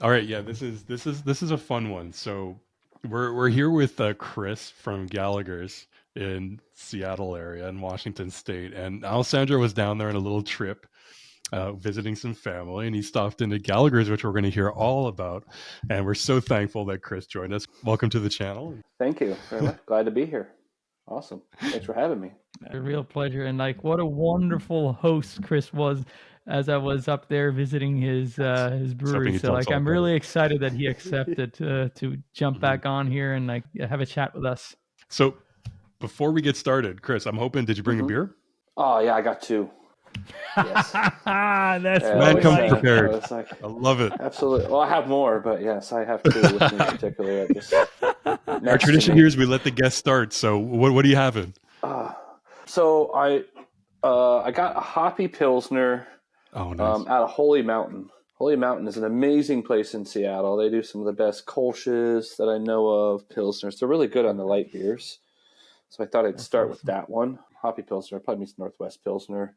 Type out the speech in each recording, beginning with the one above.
All right, yeah, this is a fun one. So we're here with Chris from Gallaghers in Seattle area in Washington State, and Alessandro was down there on a little trip, visiting some family, and he stopped into Gallaghers, which we're going to hear all about. And we're so thankful that Chris joined us. Welcome to the channel. Thank you very much. Glad to be here. Awesome. Thanks for having me. A real pleasure. And like, what a wonderful host Chris was as I was up there visiting his brewery. he So tells like, all I'm about really it. excited that he accepted to jump back on here and like have a chat with us. So before we get started, Chris, I'm hoping, did you bring a beer? Oh yeah, I got two. Yes. That's Yeah, Man, what come I like. prepared. I I love it. absolutely. Well, I have more, but yes, I have two with me particularly. Our tradition here is we let the guests start. So what are you having? So I got a Hoppy Pilsner Oh, nice. out of Holy Mountain. Holy Mountain is an amazing place in Seattle. They do some of the best Kolsch's that I know of, Pilsners. They're really good on the light beers. So I thought I'd start with that one. Hoppy Pilsner, probably means Northwest Pilsner.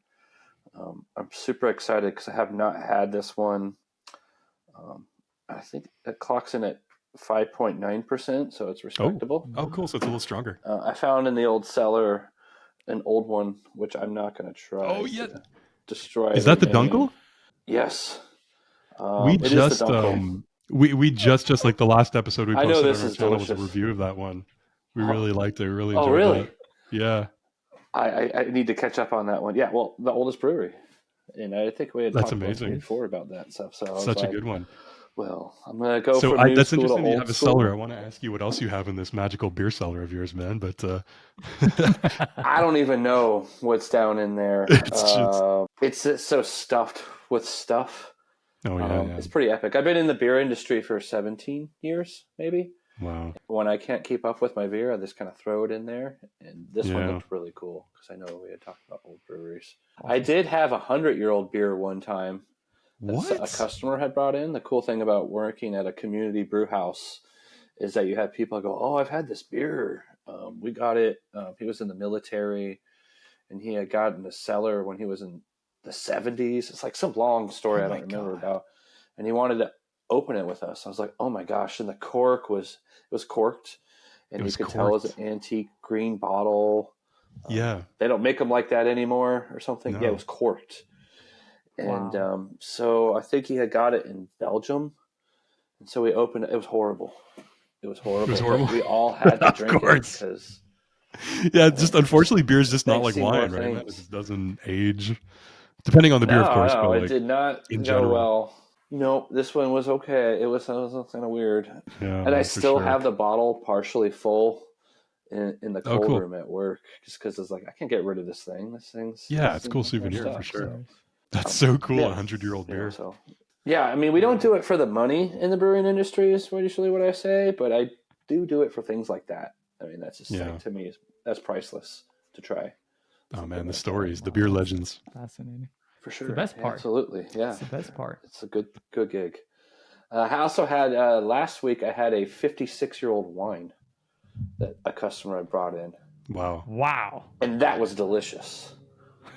I'm super excited because I have not had this one. I think it clocks in at 5.9%, so it's respectable. Oh, cool. So it's a little stronger. I found in the old cellar an old one, which I'm not going to try. Oh, yeah. To destroy. Is that the name. Dunkel? Yes. We just we just like the last episode we posted on our channel was a review of that one. We really liked it. We really enjoyed it. Yeah. I need to catch up on that one. Yeah, well, the oldest brewery. And I think we had That's talked amazing. before about that stuff. So Such a good one. Well, I'm going to go from new that's school interesting to that you old have a school. cellar. I want to ask you what else you have in this magical beer cellar of yours, man. But I don't even know what's down in there. It's so stuffed with stuff. Oh, yeah. It's pretty epic. I've been in the beer industry for 17 years, maybe. Wow. When I can't keep up with my beer, I just kind of throw it in there. And this one looked really cool because I know we had talked about old breweries. Awesome. I did have 100-year-old beer one time. What? A customer had brought in. The cool thing about working at a community brew house is that you have people go, "Oh, I've had this beer. We got it." He was in the military, and he had got in the cellar when he was in the 70s. It's like some long story I don't remember about. And he wanted to open it with us. I was like, "Oh my gosh!" And the cork was corked, and you could tell it was an antique green bottle. Yeah, they don't make them like that anymore or something. No. Yeah, it was corked. And so I think he had got it in Belgium. And so we opened it. It was horrible. It was horrible. We all had to drink it because... Yeah, just unfortunately, beer is just not like wine, right? It just doesn't age. Depending on the beer, of course. No, but it did not go well. No, this one was okay. It was kind of weird. Yeah, and I still have the bottle partially full in the cold room at work just because it's like, I can't get rid of this thing. It's a cool souvenir for sure. So. That's so cool, 100-year-old beer. Yeah, I mean, we don't do it for the money in the brewing industry is usually what I say, but I do it for things like that. I mean, that's just like, to me, that's priceless to try. Oh, man, the stories, the beer legends. Fascinating. For sure. It's the best part. Absolutely, yeah. It's the best part. It's a good gig. I also had, last week, I had a 56-year-old wine that a customer had brought in. Wow. And that was delicious.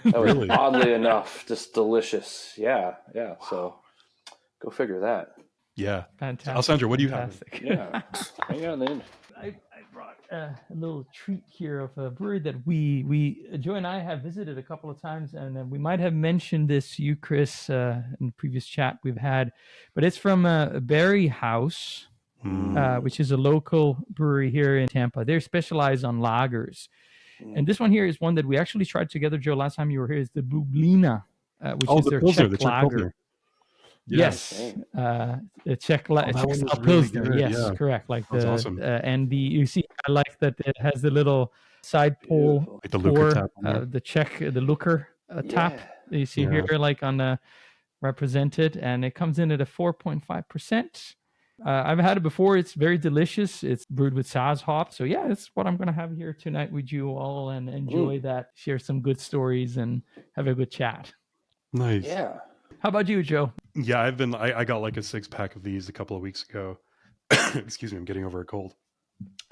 That was really? Oddly enough, just delicious. Yeah. Wow. So go figure that. Yeah. Fantastic. Alessandro, what do you have? Yeah. Hang on in. I brought a little treat here of a brewery that we Joe and I have visited a couple of times, and we might have mentioned this to you, Chris, in the previous chat we've had, but it's from brewhouse, which is a local brewery here in Tampa. They're specialized on lagers. And this one here is one that we actually tried together, Joe, last time you were here, is the Bublina, which is their Pilsner, Czech lager. Yes. The Czech Pilsner. Really yes, correct. Like that's awesome. And you see, I like that it has the little side pull, like the Looker tap, the Looker tap that you see here, like on the represented, and it comes in at a 4.5%. I've had it before. It's very delicious. It's brewed with Saaz hop. So yeah, it's what I'm going to have here tonight with you all and enjoy that, share some good stories and have a good chat. Nice. Yeah. How about you, Joe? Yeah, I got like a 6-pack of these a couple of weeks ago. Excuse me, I'm getting over a cold.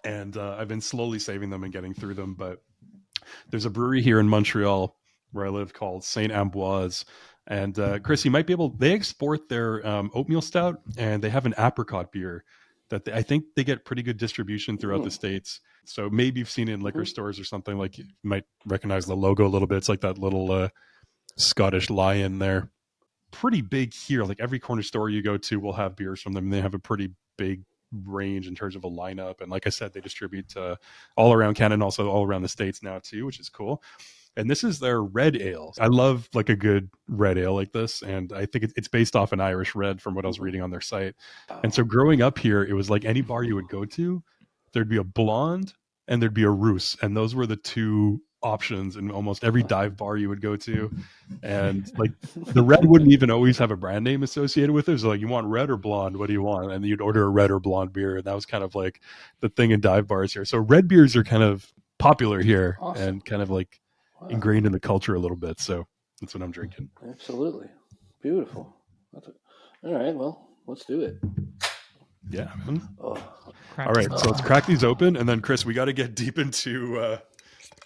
And I've been slowly saving them and getting through them. But there's a brewery here in Montreal where I live called St. Ambois, And Chris, you might be able. They export their oatmeal stout, and they have an apricot beer that I think they get pretty good distribution throughout the states. So maybe you've seen it in liquor stores or something. Like you might recognize the logo a little bit. It's like that little Scottish lion there. Pretty big here. Like every corner store you go to will have beers from them. And they have a pretty big range in terms of a lineup. And like I said, they distribute all around Canada and also all around the States now too, which is cool. And this is their red ale. I love like a good red ale like this. And I think it's based off an Irish red from what I was reading on their site. And so growing up here, it was like any bar you would go to, there'd be a blonde and there'd be a Roos. And those were the two options in almost every dive bar you would go to. And like the red wouldn't even always have a brand name associated with it. So like, you want red or blonde? What do you want? And you'd order a red or blonde beer. And that was kind of like the thing in dive bars here. So red beers are kind of popular here and kind of like ingrained in the culture a little bit. So that's what I'm drinking. Absolutely. Beautiful. All right. Well, let's do it. Yeah, man. Oh. All right. So let's crack these open. And then Chris, we got to get deep into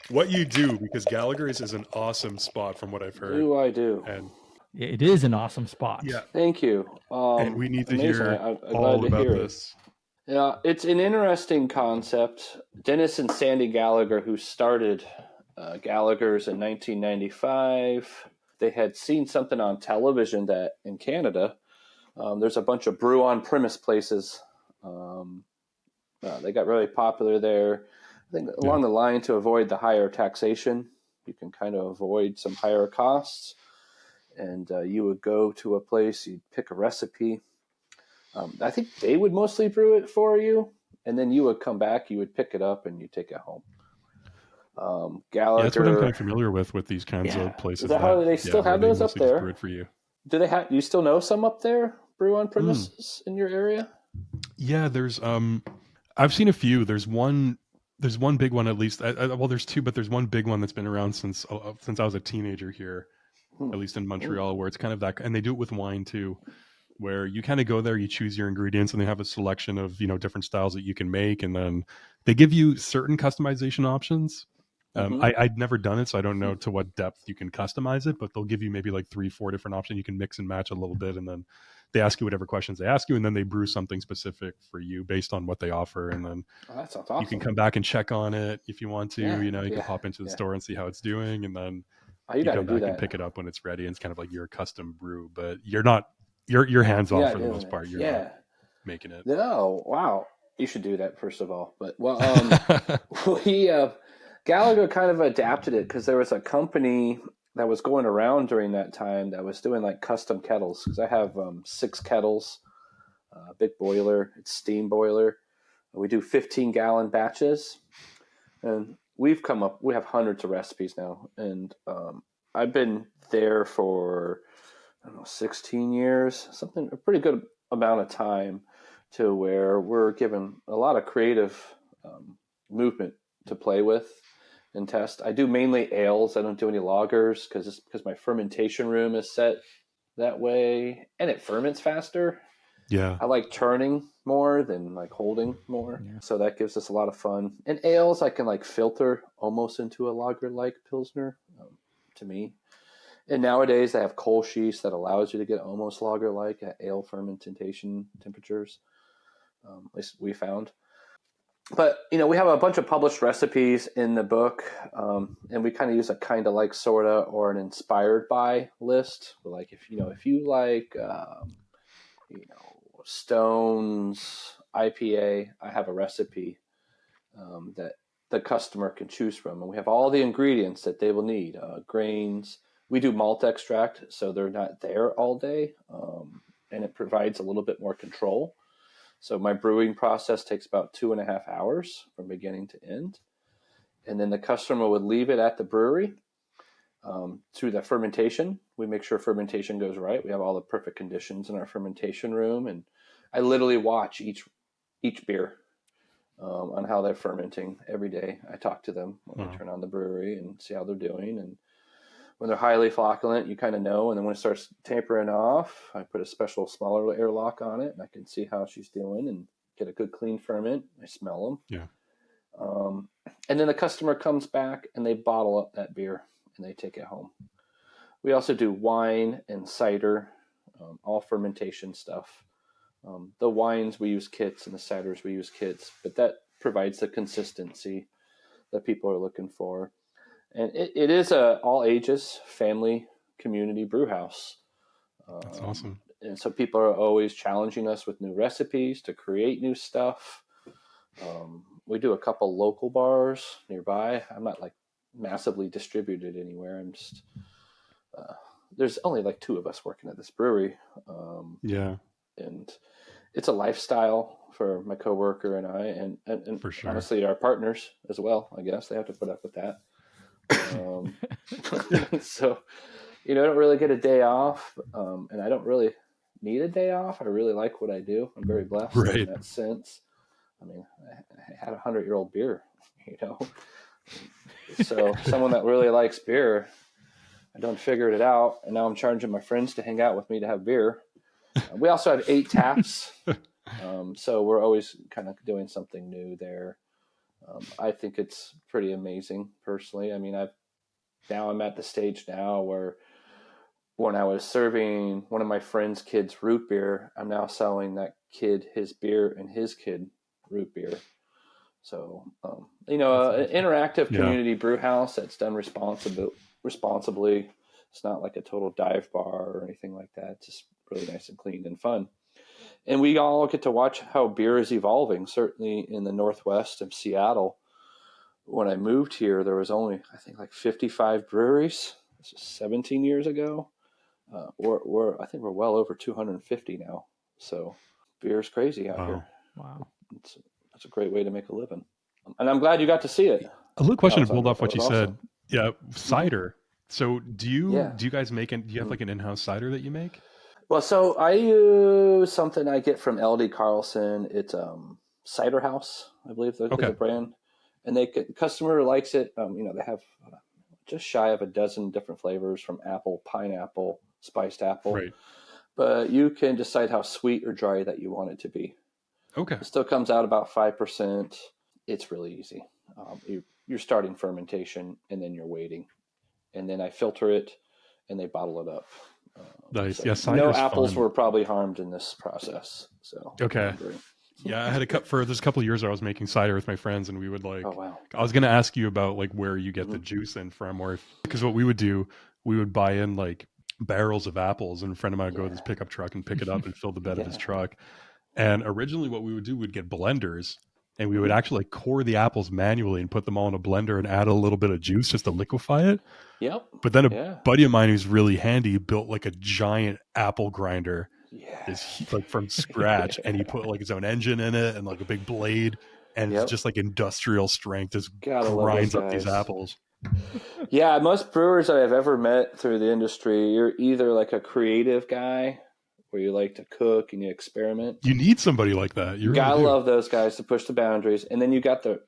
what you do, because Gallaghers is an awesome spot from what I've heard. I do. And it is an awesome spot. Yeah. Thank you. And we need to hear I'm all glad to about hear this. Yeah, it's an interesting concept. Dennis and Sandy Gallagher, who started Gallaghers in 1995, they had seen something on television that in Canada, there's a bunch of brew on premise places. They got really popular there. I think along the line, to avoid the higher taxation, you can kind of avoid some higher costs. And you would go to a place, you'd pick a recipe. I think they would mostly brew it for you, and then you would come back, you would pick it up, and you take it home. Gallagher. Yeah, that's what I'm kind of familiar with these kinds of places. Is that how they still have those up there? Brew it for you. Do they have? You still know some up there? Brew on premises in your area? Yeah, there's I've seen a few. There's one big one at least. Well, there's two, but there's one big one that's been around since I was a teenager here, at least in Montreal, where it's kind of that, and they do it with wine too, where you kind of go there, you choose your ingredients, and they have a selection of different styles that you can make, and then they give you certain customization options. I'd never done it, so I don't know to what depth you can customize it, but they'll give you maybe like 3-4 different options. You can mix and match a little bit, and then they ask you whatever questions they ask you, and then they brew something specific for you based on what they offer. And then that sounds awesome. You can come back and check on it if you want to. You can hop into the store and see how it's doing, and then you come back and pick it up when it's ready. And it's kind of like your custom brew, but you're not you're hands off for the most part. You're not making it. No, wow, you should do that first of all. But Gallagher kind of adapted it because there was a company that was going around during that time that was doing like custom kettles. Because I have 6 kettles, big boiler, it's steam boiler. We do 15-gallon batches, and we have hundreds of recipes now. And I've been there for 16 years, a pretty good amount of time, to where we're given a lot of creative movement to play with and test. I do mainly ales. I don't do any lagers because my fermentation room is set that way, and it ferments faster. Yeah, I like turning more than like holding more, so that gives us a lot of fun. And ales, I can like filter almost into a lager-like pilsner, to me. And nowadays, they have coal sheets that allows you to get almost lager-like at ale fermentation temperatures. At least we found. But, we have a bunch of published recipes in the book, and we kind of use a kind of like, sort of, or an inspired by list. Like, if you like, Stone's IPA, I have a recipe that the customer can choose from. And we have all the ingredients that they will need, grains. We do malt extract, so they're not there all day, and it provides a little bit more control. So my brewing process takes about 2.5 hours from beginning to end. And then the customer would leave it at the brewery through the fermentation. We make sure fermentation goes right. We have all the perfect conditions in our fermentation room. And I literally watch each beer on how they're fermenting every day. I talk to them when I turn on the brewery and see how they're doing. And when they're highly flocculent, you kind of know. And then when it starts tapering off, I put a special smaller airlock on it, and I can see how she's doing and get a good clean ferment. I smell them. Yeah. And then the customer comes back and they bottle up that beer and they take it home. We also do wine and cider, all fermentation stuff. The wines we use kits and the ciders we use kits, but that provides the consistency that people are looking for. And it is a all ages family community brew house. That's awesome. And so people are always challenging us with new recipes to create new stuff. We do a couple local bars nearby. I'm not like massively distributed anywhere. I'm just there's only like 2 of us working at this brewery. And it's a lifestyle for my coworker and I, and For sure. honestly our partners as well. I guess they have to put up with that. So, I don't really get a day off, and I don't really need a day off. I really like what I do. I'm very blessed in that sense. I mean, I had a 100-year-old beer, So someone that really likes beer, I done figured it out, and now I'm charging my friends to hang out with me to have beer. We also have 8 taps, so we're always kind of doing something new there. I think it's pretty amazing, personally. I mean, I'm at the stage now where when I was serving one of my friend's kids root beer, I'm now selling that kid his beer and his kid root beer. So, an interactive community brew house that's done responsibly. It's not like a total dive bar or anything like that. It's just really nice and clean and fun. And we all get to watch how beer is evolving. Certainly in the Northwest of Seattle, when I moved here, there was only, I think, like 55 breweries. This is 17 years ago. I think we're well over 250 now. So beer is crazy out here. Wow. It's a great way to make a living. And I'm glad you got to see it. A little question to build off what you said. Awesome. Yeah, cider. So do you guys do you have like an in-house cider that you make? Well, so I use something I get from LD Carlson. It's Cider House, I believe is the brand. And the customer likes it. They have just shy of a dozen different flavors, from apple, pineapple, spiced apple. Right. But you can decide how sweet or dry that you want it to be. Okay. It still comes out about 5%. It's really easy. You're starting fermentation, and then you're waiting. And then I filter it, and they bottle it up. Nice. So no apples were probably harmed in this process. So okay. Yeah, I had there's a couple of years where I was making cider with my friends, and we would like. Oh wow! I was going to ask you about like where you get the juice in from, or because what we would do, we would buy in like barrels of apples, and a friend of mine would go with his pickup truck and pick it up and fill the bed of his truck. And originally, what we would do, we'd get blenders, and we would actually like core the apples manually and put them all in a blender and add a little bit of juice just to liquefy it. Yep. But then a buddy of mine who's really handy built like a giant apple grinder. Like from scratch, and he put like his own engine in it and like a big blade, and it's just like industrial strength, just grinds up these apples. Yeah, most brewers I have ever met through the industry, you're either like a creative guy where you like to cook and you experiment. You need somebody like that. You gotta love those guys to push the boundaries, and then you got the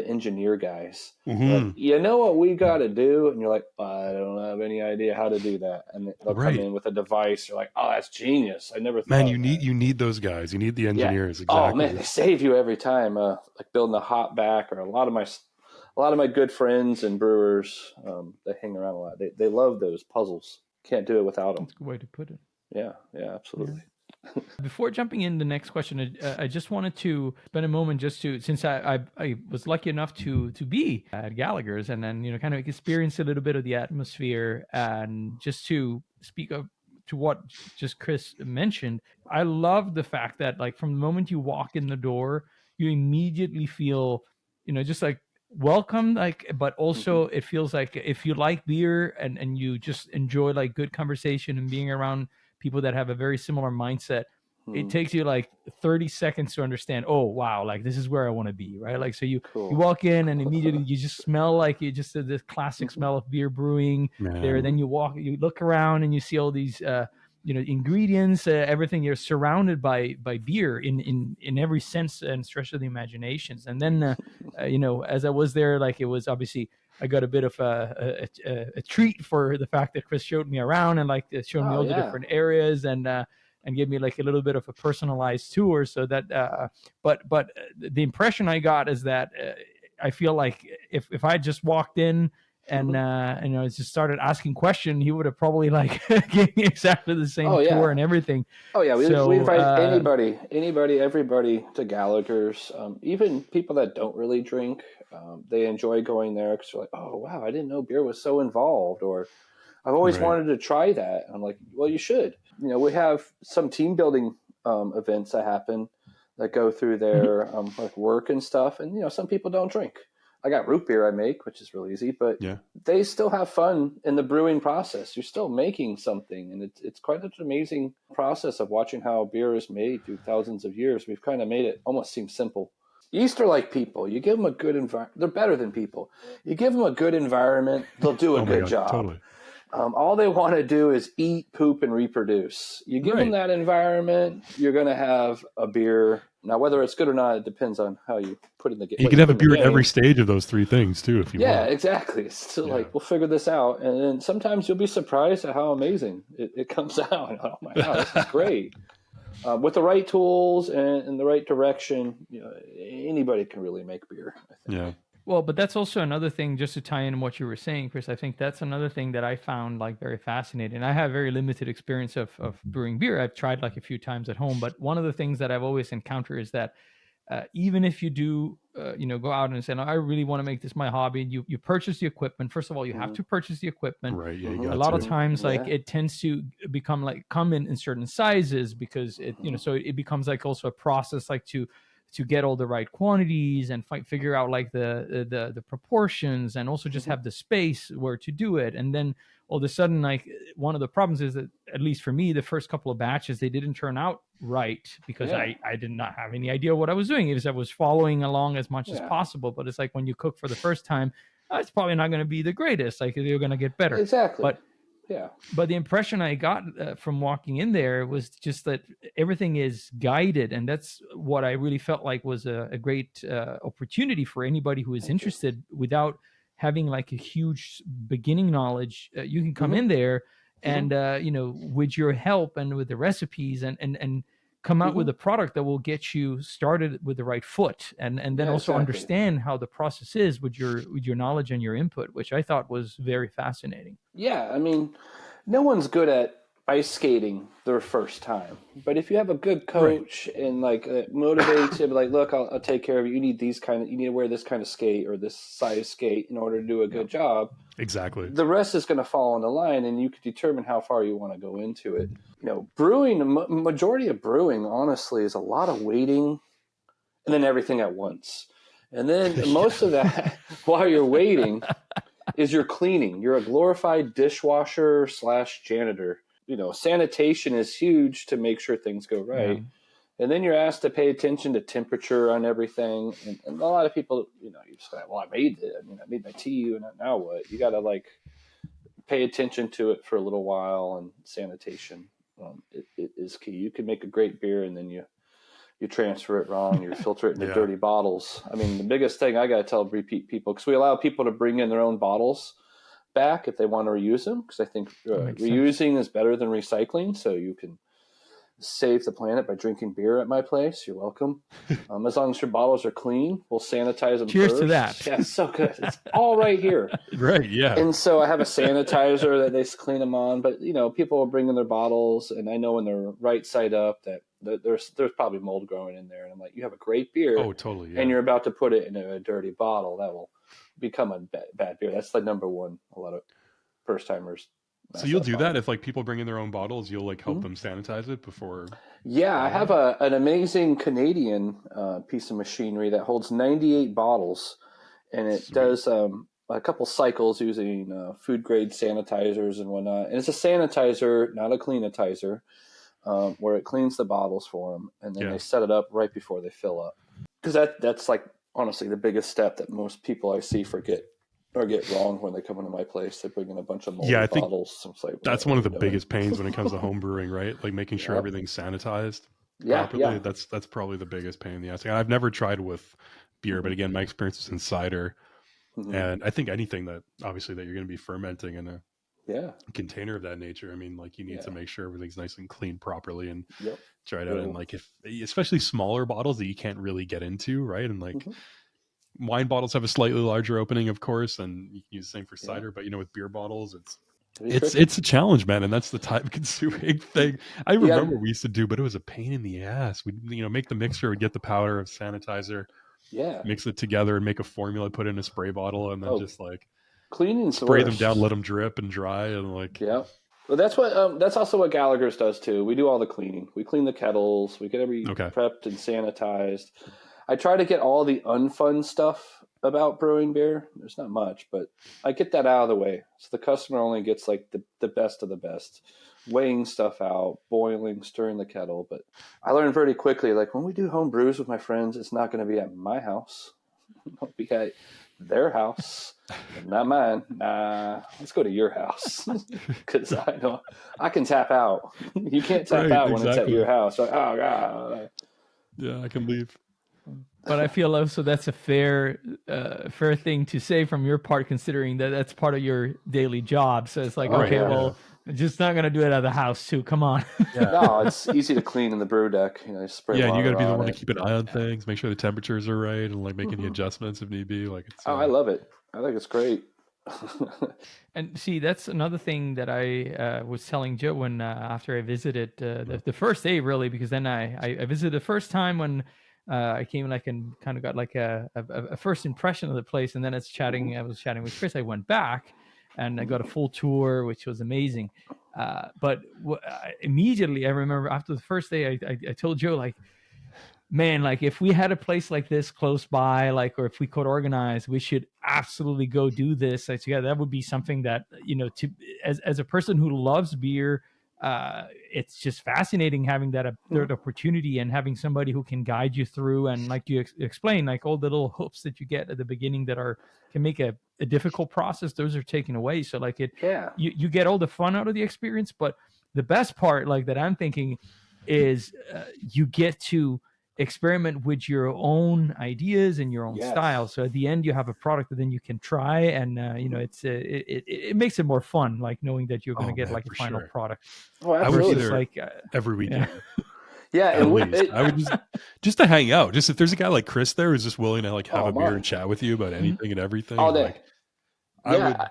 engineer guys. Mm-hmm. Like, you know what we got to do? And you're like, I don't have any idea how to do that. And they'll come in with a device. You're like, oh, that's genius. I never thought. Man, you need those guys. You need the engineers. Yeah. Exactly. Oh man, they save you every time. Like building a hop back, or a lot of my good friends and brewers that hang around a lot. They love those puzzles. Can't do it without them. That's a good way to put it. Yeah, absolutely. Yeah. Before jumping in the next question, I just wanted to spend a moment since I was lucky enough to be at Gallaghers, and then kind of experience a little bit of the atmosphere, and just to speak to what just Chris mentioned. I love the fact that like from the moment you walk in the door, you immediately feel just like welcome, like, but also it feels like if you like beer and you just enjoy like good conversation and being around people that have a very similar mindset, it takes you like 30 seconds to understand, oh wow, like this is where I want to be, right? Like, so you walk in and immediately you just smell like this classic smell of beer brewing there. Then you look around and you see all these ingredients, everything. You're surrounded by beer in every sense and stretch of the imaginations. And then as I was there, like, it was obviously I got a bit of a treat for the fact that Chris showed me around and like showed me all the different areas and gave me like a little bit of a personalized tour. So that, but the impression I got is that I feel like if I just walked in and I just started asking questions, he would have probably like gave me exactly the same tour and everything. Oh yeah, we invite anybody, everybody to Gallagher's. Even people that don't really drink, they enjoy going there because they're like, oh wow, I didn't know beer was so involved, or I've always wanted to try that. And I'm like, well, you should. We have some team building events that happen that go through their like work and stuff, and some people don't drink. I got root beer I make, which is really easy, but they still have fun in the brewing process. You're still making something, and it's quite an amazing process of watching how beer is made through thousands of years. We've kind of made it almost seem simple. Yeast are like people. You give them a good environment. They're better than people. You give them a good environment, they'll do a good job. Totally. All they want to do is eat, poop, and reproduce. You give them that environment, you're going to have a beer. Now, whether it's good or not, it depends on how you put it in the game. You can have a beer at every stage of those three things, too, if you want. Yeah, exactly. It's still like, we'll figure this out. And then sometimes you'll be surprised at how amazing it comes out. Oh, my God, this is great. With the right tools and the right direction, anybody can really make beer, I think. Yeah. Well, but that's also another thing, just to tie in what you were saying, Chris. I think that's another thing that I found like very fascinating. I have very limited experience of brewing beer. I've tried like a few times at home, but one of the things that I've always encountered is that even if you do, go out and say, no, I really want to make this my hobby, you purchase the equipment. First of all, you have to purchase the equipment. Right. Yeah. A lot of times, like it tends to come in certain sizes because so it becomes like also a process, like to get all the right quantities and figure out like the proportions, and also just have the space where to do it. And then all of a sudden, like one of the problems is that, at least for me, the first couple of batches, they didn't turn out right because I did not have any idea what I was doing. I was following along as much as possible, but it's like when you cook for the first time, it's probably not going to be the greatest. Like you're going to get better. Exactly. But the impression I got from walking in there was just that everything is guided, and that's what I really felt like was a great opportunity for anybody who is interested without having like a huge beginning knowledge. You can come in there and with your help and with the recipes and come out with a product that will get you started with the right foot, and then also understand how the process is with your knowledge and your input, which I thought was very fascinating. Yeah, I mean, no one's good at ice skating their first time, but if you have a good coach and like motivates you, like, look, I'll take care of you. You need you need to wear this kind of skate or this size skate in order to do a good job. Exactly. The rest is going to fall in the line, and you can determine how far you want to go into it. Brewing, the majority of brewing, honestly, is a lot of waiting and then everything at once. And then most of that, while you're waiting, is you're cleaning. You're a glorified dishwasher / janitor. Sanitation is huge to make sure things go right. Yeah. And then you're asked to pay attention to temperature on everything. And a lot of people, you just like, well, I made it. I made my tea, and now what? You got to like pay attention to it for a little while, and sanitation it is key. You can make a great beer, and then you transfer it wrong, you filter it into dirty bottles. I mean, the biggest thing I got to tell repeat people, because we allow people to bring in their own bottles back if they want to reuse them, because I think reusing is better than recycling, so you can save the planet by drinking beer at my place. You're welcome. As long as your bottles are clean, we'll sanitize them Cheers first. To that. Yeah, it's so good. It's all right here. Right, yeah. And so I have a sanitizer that they clean them on, but people will bring in their bottles, and I know when they're right side up that there's probably mold growing in there, and I'm like, you have a great beer. Oh, totally. Yeah. And you're about to put it in a dirty bottle. That will become a bad beer. That's like number one. A lot of first timers. So you'll do that if like people bring in their own bottles, you'll like help them sanitize it before. Yeah, I have an amazing Canadian piece of machinery that holds 98 bottles, and it does a couple cycles using food grade sanitizers and whatnot. And it's a sanitizer, not a cleanitizer. Where it cleans the bottles for them, and then they set it up right before they fill up. Because that's like honestly the biggest step that most people I see forget or get wrong when they come into my place. They bring in a bunch of moldy bottles. It's like, that's one of the biggest pains when it comes to home brewing, right? Like making sure everything's sanitized properly. Yeah. That's probably the biggest pain in the ass. I've never tried with beer, but again, my experience is in cider, and I think anything that obviously that you're going to be fermenting in a container of that nature. I mean, like you need to make sure everything's nice and clean properly and try it out. And like especially smaller bottles that you can't really get into, right? And like wine bottles have a slightly larger opening, of course, and you can use the same for Yeah. cider. But with beer bottles, It'd be it's tricky. it's a challenge, man, and that's the time consuming thing. I You remember gotta, we used to do, but it was a pain in the ass. We make the mixture, we'd get the powder of sanitizer, yeah. mix it together, and make a formula, put it in a spray bottle, and then Oh, just like cleaning's the spray them down, worst. let them drip and dry, and like Yeah. Well, that's also what Gallagher's does too. We do all the cleaning. We clean the kettles. We get every okay, prepped and sanitized. I try to get all the unfun stuff about brewing beer. There's not much, but I get that out of the way. So the customer only gets like the best of the best. Weighing stuff out, boiling, stirring the kettle. But I learned very quickly, like when we do home brews with my friends, it's not going to be at my house. It'll be at their house, not mine. Nah, let's go to your house because I know I can tap out. You can't tap right, out when it's at exactly. your house. Like, oh god. Yeah, I can leave. But I feel also that's a fair thing to say from your part, considering that that's part of your daily job. So it's like, Oh, okay, yeah. well, I'm just not gonna do it at the house too. Come on. No, it's easy to clean in the brew deck. You spray Yeah, and you got to water be the on one to it. keep an eye on things, make sure the temperatures are right, and like make any adjustments if need be. Like it's Oh, I love it. I think it's great. And see, that's another thing that I was telling Joe when after I visited the first day, really, because then I visited the first time when I came like and kind of got like a first impression of the place, and then it's chatting. I was chatting with Chris. I went back and I got a full tour, which was amazing. But immediately, I remember after the first day, I told Joe like, man, like if we had a place like this close by, like, or if we could organize, we should absolutely go do this like, together. That would be something that, to as a person who loves beer, it's just fascinating having that third opportunity and having somebody who can guide you through. And like you explain, like all the little hooks that you get at the beginning that can make a difficult process, those are taken away. So like Yeah. you get all the fun out of the experience, but the best part, like that I'm thinking, is you get to experiment with your own ideas and your own Yes. style. So at the end, you have a product that then you can try, and it makes it more fun, like knowing that you're going to get like a final product. Oh, I would be absolutely. there Like every weekend. Yeah, At least I would just to hang out. Just if there's a guy like Chris there who's just willing to like have a beer and chat with you about anything and everything, all day. like I would be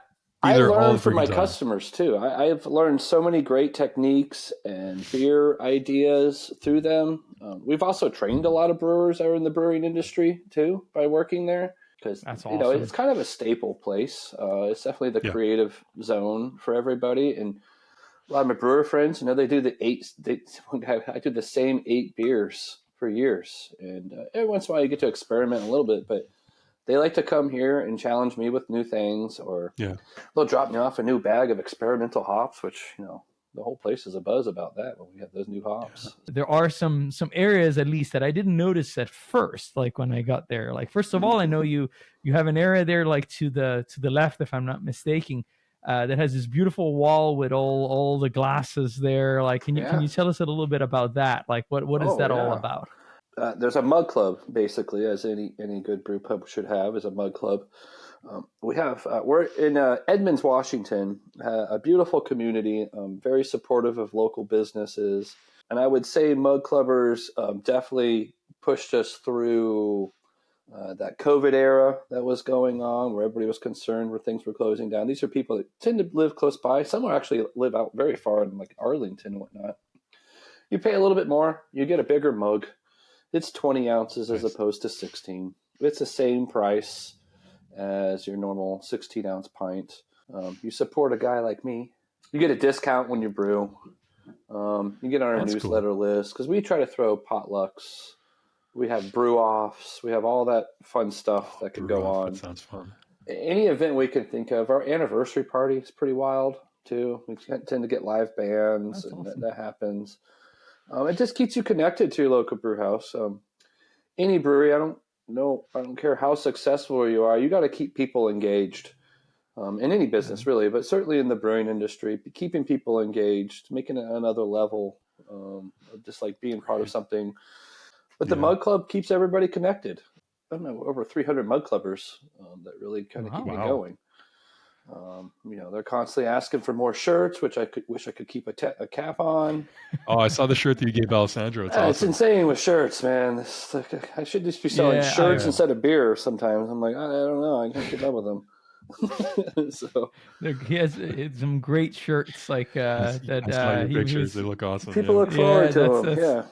I there all learn the from my freaking time. customers too. I've learned so many great techniques and beer ideas through them. We've also trained a lot of brewers that are in the brewing industry too by working there, because That's awesome. it's kind of a staple place. It's definitely the creative zone for everybody, and a lot of my brewer friends, they do I do the same 8 beers for years, and every once in a while you get to experiment a little bit, but they like to come here and challenge me with new things, or they'll drop me off a new bag of experimental hops, which, the whole place is abuzz about that when we have those new hops. There are some areas at least that I didn't notice at first, like when I got there. Like first of all, I know you have an area there, like to the left, if I'm not mistaken, that has this beautiful wall with all the glasses there. Like, can you tell us a little bit about that? Like, what is that all about? There's a mug club, basically, as any good brew pub should have, is a mug club. We're in Edmonds, Washington, a beautiful community, very supportive of local businesses. And I would say mug clubbers definitely pushed us through that COVID era that was going on, where everybody was concerned where things were closing down. These are people that tend to live close by. Some actually live out very far in like Arlington and whatnot. You pay a little bit more, you get a bigger mug. It's 20 ounces as opposed to 16. It's the same price as your normal 16-ounce pint. You support a guy like me. You get a discount when you brew. You get on our newsletter list, because we try to throw potlucks. We have brew offs. We have all that fun stuff that can go on. That sounds fun. Any event we can think of. Our anniversary party is pretty wild too. We tend to get live bands, and awesome. that happens. It just keeps you connected to your local brew house. Any brewery, I don't care how successful you are, you got to keep people engaged in any business, really, but certainly in the brewing industry, keeping people engaged, making it another level, just like being part of something. But the Mug Club keeps everybody connected. I don't know, over 300 Mug Clubbers that really kind of keep me going. They're constantly asking for more shirts, which I wish I could keep a cap on. Oh, I saw the shirt that you gave Alessandro. It's It's awesome. insane with shirts, man. I should just be selling shirts instead of beer sometimes. I'm like, I don't know. I can't keep up with them. So he has some great shirts like that. I saw your pictures. They look awesome. People look forward to them. Yeah.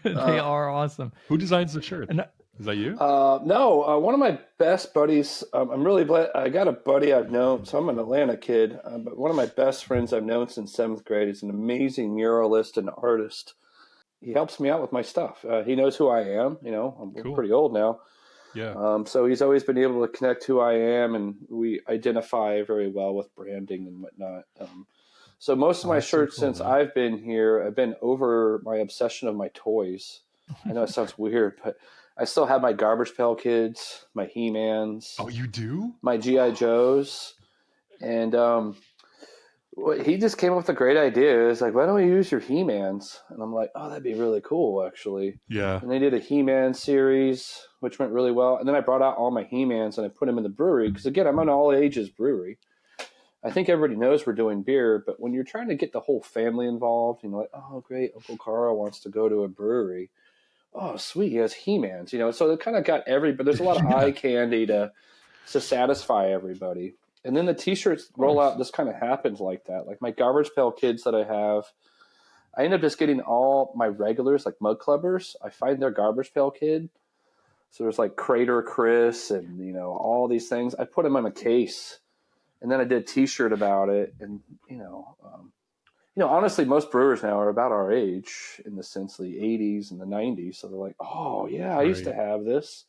They are awesome. Who designs the shirt? Is that you? No, one of my best buddies. I'm really glad I got a buddy I've known. So I'm an Atlanta kid, but one of my best friends I've known since 7th grade is an amazing muralist and artist. He helps me out with my stuff. He knows who I am. I'm Cool. pretty old now. Yeah. So he's always been able to connect who I am, and we identify very well with branding and whatnot. So most of my shirts since I've been here, I've been over my obsession of my toys. I know it sounds weird, but I still have my Garbage Pail Kids, my HeMans. Oh, you do? My G.I. Joes. And he just came up with a great idea. It was like, why don't we use your HeMans? And I'm like, oh, that'd be really cool, actually. Yeah. And they did a HeMan series, which went really well. And then I brought out all my HeMans and I put them in the brewery. Because, again, I'm an all-ages brewery. I think everybody knows we're doing beer, but when you're trying to get the whole family involved, like, oh, great, Uncle Carl wants to go to a brewery. Oh, sweet, he has HeMans, So it kind of got but there's a lot of eye candy to satisfy everybody. And then the T-shirts roll out. This kind of happens like that. Like my Garbage Pail Kids that I have, I end up just getting all my regulars, like Mug Clubbers. I find their Garbage Pail Kid. So there's like Crater Chris and, all these things. I put them in a case. And then I did a T-shirt about it. And, honestly, most brewers now are about our age in the sense of the 80s and the 90s. So they're like, oh, yeah, I used to have this.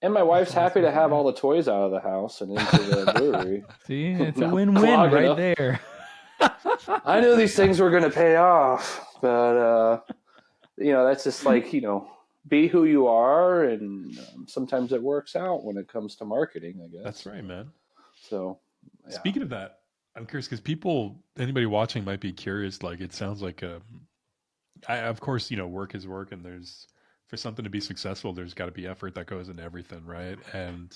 And my wife's happy to have all the toys out of the house and into the brewery. See, it's a win-win right there. I knew these things were going to pay off. But, that's just like, be who you are. And sometimes it works out when it comes to marketing, I guess. That's right, man. So, yeah. Speaking of that, I'm curious because anybody watching might be curious. Like, it sounds like of course, work is work, and for something to be successful, there's got to be effort that goes into everything, right? And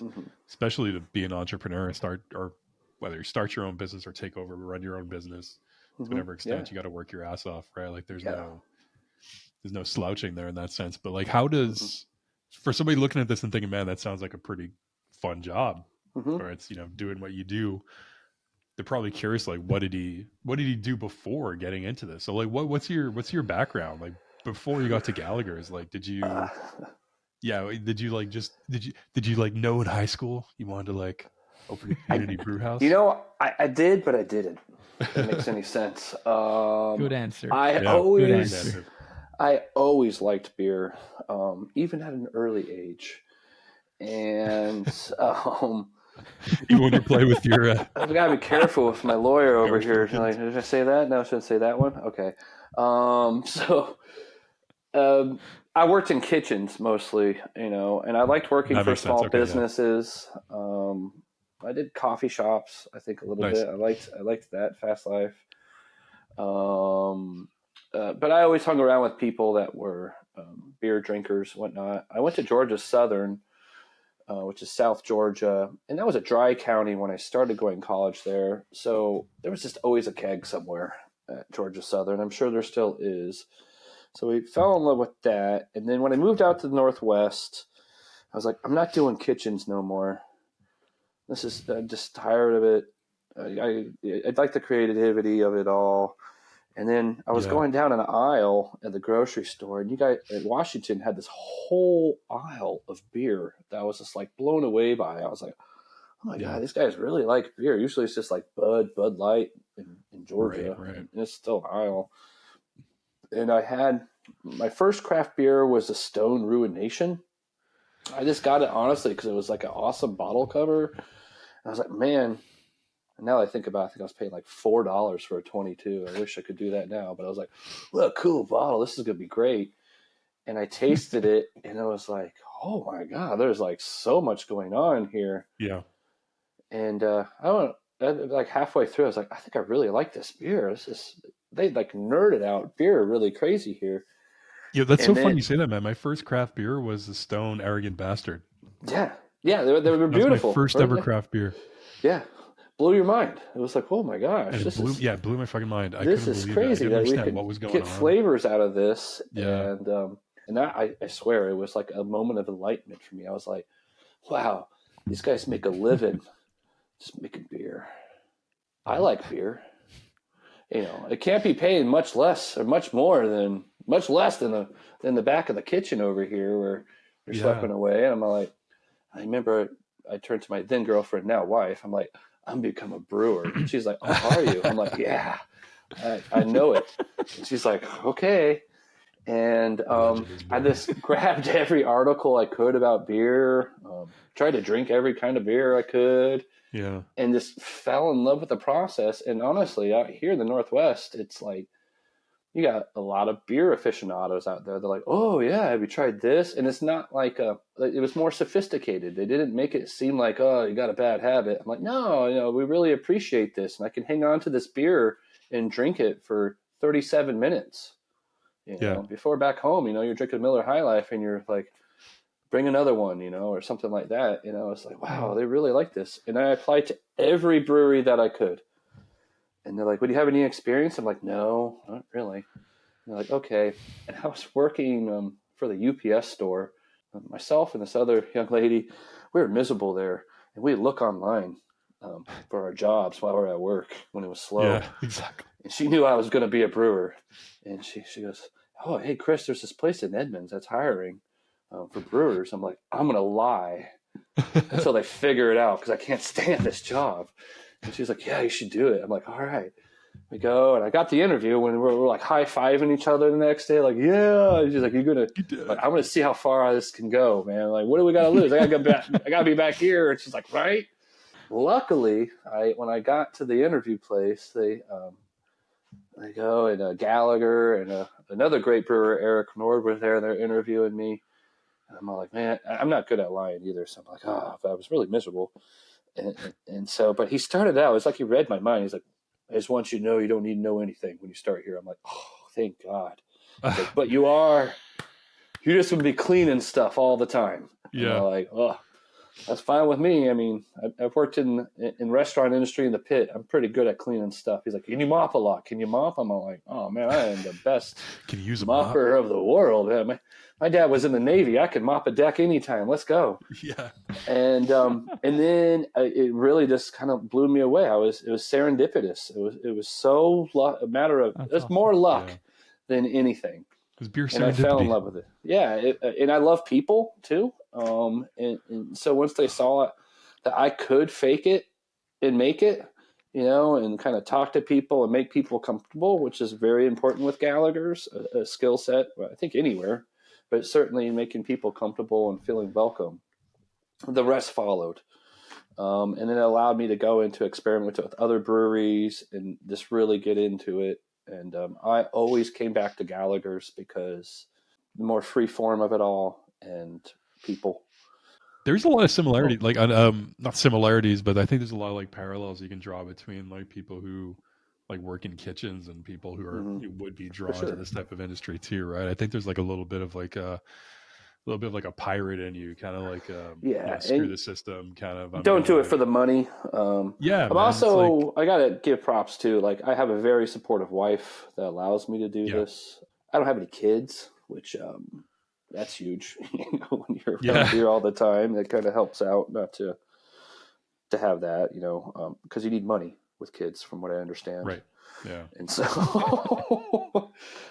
especially to be an entrepreneur and whether you start your own business or take over, run your own business, to whatever extent, you got to work your ass off, right? Like, there's no slouching there in that sense. But like, how does for somebody looking at this and thinking, man, that sounds like a pretty fun job, or it's doing what you do. They're probably curious, like, what did he do before getting into this? So like, what's your background? Like, before you got to Gallaghers, like, did you like know in high school you wanted to like open a community brew house? I did, but I didn't. If that makes any sense. Good answer. I always liked beer, even at an early age. And you want to play with your I've got to be careful with my lawyer over here. Like, did I say that? No, I shouldn't say that one. Okay. I worked in kitchens mostly, and I liked working for small businesses. Yeah. I did coffee shops, I think, a little bit. I liked that, fast life. But I always hung around with people that were beer drinkers, whatnot. I went to Georgia Southern, which is South Georgia. And that was a dry county when I started going to college there. So there was just always a keg somewhere at Georgia Southern. I'm sure there still is. So we fell in love with that. And then when I moved out to the Northwest, I was like, I'm not doing kitchens no more. I'm just tired of it. I like the creativity of it all. And then I was going down an aisle at the grocery store, and you guys at Washington had this whole aisle of beer that I was just like blown away by. I was like, oh my God, these guys really like beer. Usually it's just like Bud Light in Georgia. Right. And it's still an aisle. And I had my first craft beer was a Stone Ruination. I just got it honestly because it was like an awesome bottle cover. And I was like, man. And now I think about it, I think I was paying like $4 for a 22. I wish I could do that now. But I was like, what a cool bottle. This is going to be great. And I tasted it, and I was like, oh, my God, there's like so much going on here. Yeah. And like halfway through, I was like, I think I really like this beer. They like nerded out beer really crazy here. Yeah, that's so funny you say that, man. My first craft beer was the Stone Arrogant Bastard. Yeah. Yeah, they were beautiful. That was my first ever craft beer. Yeah. blew your mind. It was like, oh my gosh, And it blew my fucking mind. I this couldn't is believe it. I crazy didn't that we understand could what was going get on. flavors out of this. Yeah. And that, I swear, it was like a moment of enlightenment for me. I was like, wow, these guys make a living just making beer. I like beer. You know, it can't be paying much less than the back of the kitchen over here where you're schlepping away. And I'm like, I remember I turned to my then girlfriend, now wife. I'm like, I'm become a brewer. And she's like, oh, are you? I'm like, yeah, I know it. And she's like, okay. And I just grabbed every article I could about beer, tried to drink every kind of beer I could. Yeah. And just fell in love with the process. And honestly, out here in the Northwest, it's like you got a lot of beer aficionados out there. They're like, oh, yeah, have you tried this? And it's not like it was more sophisticated. They didn't make it seem like, oh, you got a bad habit. I'm like, no, we really appreciate this. And I can hang on to this beer and drink it for 37 minutes. You know, before back home, you're drinking Miller High Life and you're like, bring another one, or something like that. It's like, wow, they really like this. And I applied to every brewery that I could. And they're like, would you have any experience? I'm like, no, not really. And they're like, okay. And I was working for the UPS store. Myself and this other young lady, we were miserable there. And we'd look online for our jobs while we were at work when it was slow. Yeah, exactly. And she knew I was going to be a brewer. And she goes, oh, hey, Chris, there's this place in Edmonds that's hiring for brewers. I'm like, I'm going to lie until they figure it out because I can't stand this job. And she's like, yeah, you should do it. I'm like, all right. We go, and I got the interview when we're like high-fiving each other the next day. Like, yeah. And she's like, I'm going to see how far this can go, man. Like, what do we got to lose? I got to go back. I got to be back here. And she's like, right. Luckily, when I got to the interview place, they go, and Gallagher and another great brewer, Eric Nord, was there. They're interviewing me. And I'm all like, man, I'm not good at lying either. So I'm like, I was really miserable. And so, but he started out, it's like he read my mind. He's like, I just want you to know you don't need to know anything when you start here. I'm like, oh, thank God. Like, but you're just going to be cleaning stuff all the time. Yeah. And I'm like, oh, that's fine with me. I mean, I've worked in restaurant industry in the pit. I'm pretty good at cleaning stuff. He's like, can you mop a lot? Can you mop? I'm all like, oh man, I am the best Can you use a mopper of the world. Man, my dad was in the Navy. I could mop a deck anytime. Let's go. Yeah. And then it really just kind of blew me away. It was serendipitous. It was so a matter of it's more luck than anything. It's beer serendipity. And I fell in love with it. Yeah, and I love people too. And so once they saw it, that I could fake it and make it, and kind of talk to people and make people comfortable, which is very important with Gallaghers, a skill set. I think anywhere, but certainly making people comfortable and feeling welcome. The rest followed. And then it allowed me to go into experiment with other breweries and just really get into it. And I always came back to Gallaghers because the more free form of it all and people. There's a lot of similarity, not similarities, but I think there's a lot of parallels you can draw between people who work in kitchens and people who are who would be drawn to this type of industry too, right? I think there's a little bit of a pirate in you, kind of screw the system, kind of. Don't do it for the money. I'm also I gotta give props to I have a very supportive wife that allows me to do this. I don't have any kids, which that's huge. When you're around here all the time, that kind of helps out not to have that, because you need money with kids, from what I understand. Right. Yeah. And so,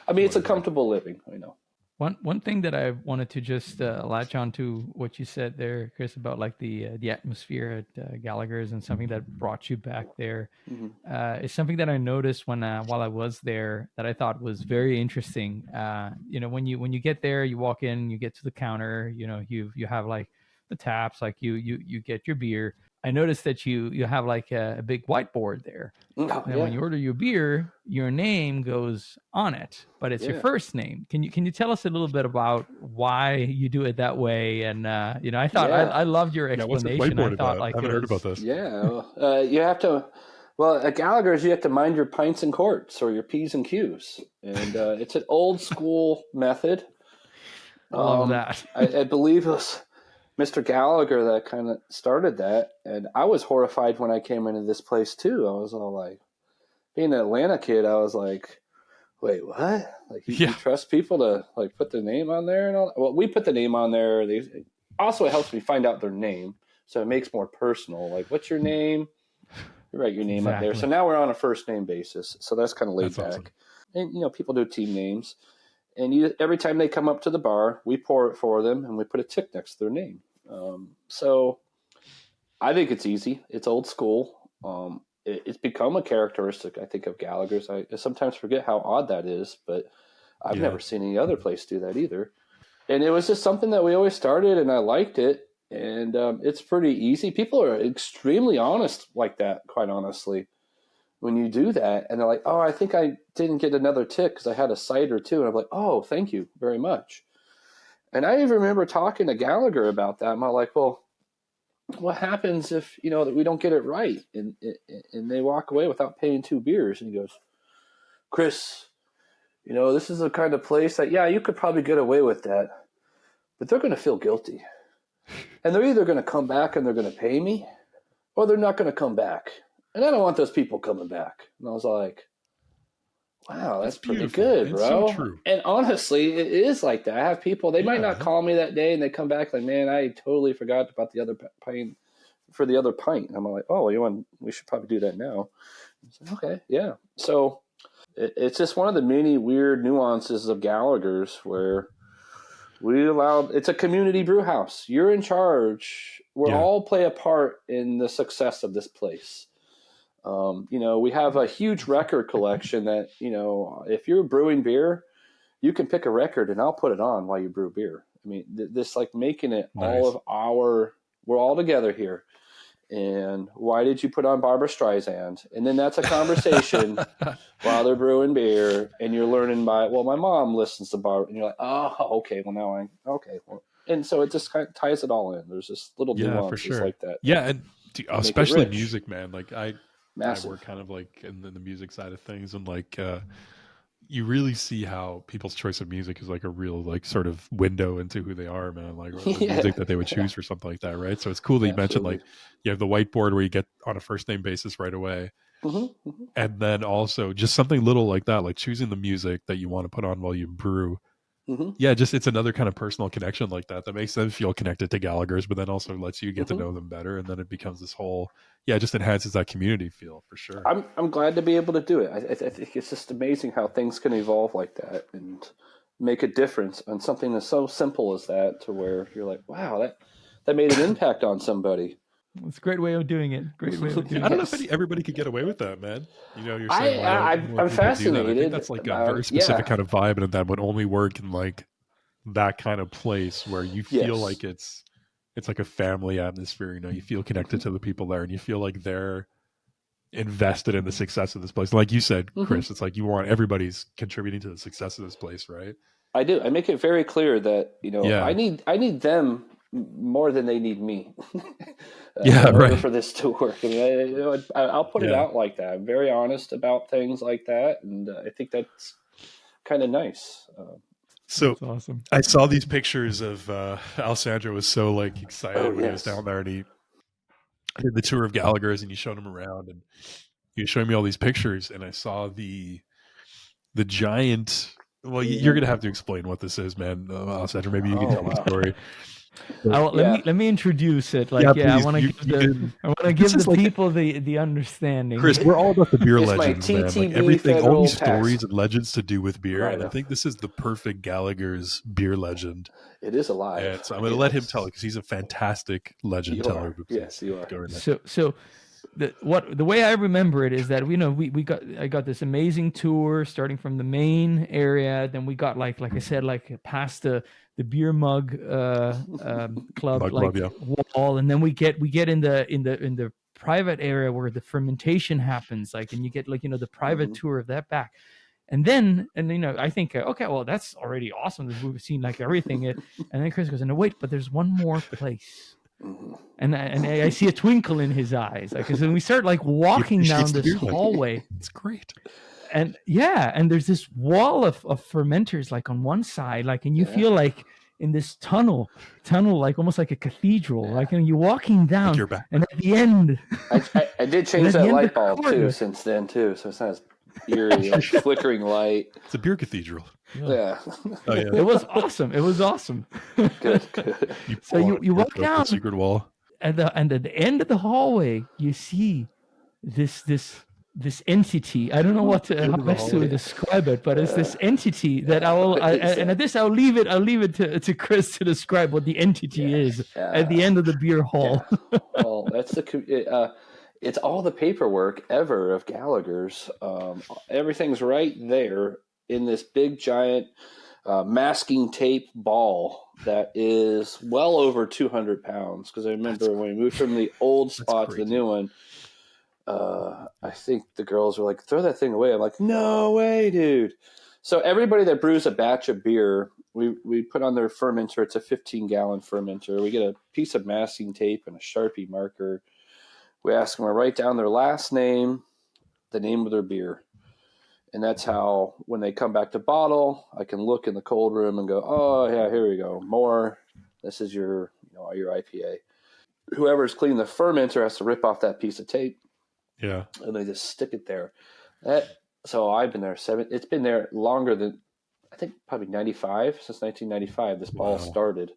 I mean, it's a comfortable living. I know. One thing that I wanted to just latch on to what you said there, Chris, about the atmosphere at Gallaghers and something that brought you back there is something that I noticed while I was there that I thought was very interesting. When you get there, you walk in, you get to the counter, you have the taps, you get your beer. I noticed that you have a big whiteboard there. And when you order your beer, your name goes on it, but it's your first name. Can you tell us a little bit about why you do it that way? And I thought I loved your explanation. What's the whiteboard about? I haven't heard about this. Yeah, you have to. Well, at Gallaghers, you have to mind your pints and quarts or your P's and Q's, and it's an old school method. I love that. I believe it was Mr. Gallagher that kind of started that, and I was horrified when I came into this place too. I was all like, being an Atlanta kid, I was like, wait, what? Like you trust people to like put their name on there and all that? Well, we put the name on there. Also, it helps me find out their name, so it makes more personal. Like, what's your name? You write your name up there. So now we're on a first name basis. So that's kind of laid back. Awesome. And people do team names. And every time they come up to the bar, we pour it for them and we put a tick next to their name. So I think it's easy. It's old school. It's become a characteristic, I think, of Gallagher's. I sometimes forget how odd that is, but I've never seen any other place do that either. And it was just something that we always started, and I liked it. And it's pretty easy. People are extremely honest like that, quite honestly, when you do that. And they're like, oh, I think I didn't get another tick because I had a cider too. And I'm like, oh, thank you very much. And I even remember talking to Gallagher about that. I'm like, well, what happens if, that we don't get it right and they walk away without paying 2 beers? And he goes, Chris, this is the kind of place that, you could probably get away with that, but they're going to feel guilty. And they're either going to come back and they're going to pay me, or they're not going to come back. And I don't want those people coming back. And I was like, wow, that's pretty good, bro. So true. And honestly, it is like that. I have people, they might not call me that day and they come back like, man, I totally forgot about the other pint for the other pint. And I'm like, oh, we should probably do that now. Like, okay, yeah. So it's just one of the many weird nuances of Gallagher's where it's a community brew house. You're in charge. We all play a part in the success of this place. We have a huge record collection that, if you're brewing beer, you can pick a record and I'll put it on while you brew beer. I mean, this like making it nice. We're all together here. And why did you put on Barbra Streisand? And then that's a conversation while they're brewing beer, and you're learning my mom listens to Barbra, and you're like, oh, okay, well now and so it just kind of ties it all in. There's just little nuances like that. Yeah, and especially music, man. Like I work kind of like in the music side of things, and like you really see how people's choice of music is like a real like sort of window into who they are, man. Like the music that they would choose for something like that, right? So it's cool that you mentioned like you have the whiteboard where you get on a first name basis right away. And then also just something little like that, like choosing the music that you want to put on while you brew. Just it's another kind of personal connection like that makes them feel connected to Gallaghers, but then also lets you get to know them better, and then it becomes this whole just enhances that community feel for sure. I'm glad to be able to do it. I think it's just amazing how things can evolve like that and make a difference on something that's so simple as that, to where you're like, wow, that made an impact on somebody. It's a great way of doing it. I don't know if everybody could get away with that, man. You're saying I'm fascinated. I think that's like a very specific kind of vibe, and that would only work in like that kind of place where you feel like it's like a family atmosphere. You feel connected to the people there, and you feel like they're invested in the success of this place. Like you said, Chris, it's like you want everybody's contributing to the success of this place, right? I do. I make it very clear that I need them more than they need me. In order for this to work. I mean, I'll put it out like that. I'm very honest about things like that, and I think that's kind of nice. So that's awesome. I saw these pictures of Alessandro was so like excited when he was down there, and he did the tour of Gallaghers, and you showed him around, and he was showing me all these pictures, and I saw the giant. Well, you're gonna have to explain what this is, man, Alessandro. Maybe you can tell the story. Let me introduce it. I want to give the people the understanding. Chris, we're all about the beer legends, man. Like everything, all these stories and legends to do with beer, and I think this is the perfect Gallagher's beer legend. It is alive. And so I'm going to let him tell it because he's a fantastic legend teller. Yes, you are. So the way I remember it is that I got this amazing tour starting from the main area. Then we got like I said, like past the beer mug club wall, and then we get in the private area where the fermentation happens, like, and you get like the private tour of that back. And then I think okay, well that's already awesome. We've seen like everything. And then Chris goes, no wait, but there's one more place. And I see a twinkle in his eyes, like, because when we start like walking down this hallway, it's great. And there's this wall of fermenters like on one side, like, and you feel like in this tunnel, like almost like a cathedral. Like you're walking down, you're back. and at the end, I did change that light bulb too since then too, so it's not as eerie, like flickering light. It's a beer cathedral. Yeah. Oh yeah. It was awesome. It was awesome. Good. So you walk down the secret wall. and at the end of the hallway, you see this entity. I don't know how best to describe it, but it's this entity that I'll leave it to Chris to describe what the entity is at the end of the beer hall. Yeah. Well, that's it's all the paperwork ever of Gallagher's. Everything's right there in this big giant masking tape ball that is well over 200 pounds. Because I remember when we moved from the old spot to the new one, I think the girls were like, throw that thing away. I'm like, no way, dude. So everybody that brews a batch of beer, we put on their fermenter. It's a 15-gallon fermenter. We get a piece of masking tape and a Sharpie marker. We ask them to write down their last name, the name of their beer. And that's how, when they come back to bottle, I can look in the cold room and go, oh, yeah, here we go. More. This is your IPA. Whoever's cleaning the fermenter has to rip off that piece of tape. Yeah. And they just stick it there. So I've been there it's been there longer than, I think probably 95, since 1995, this ball started.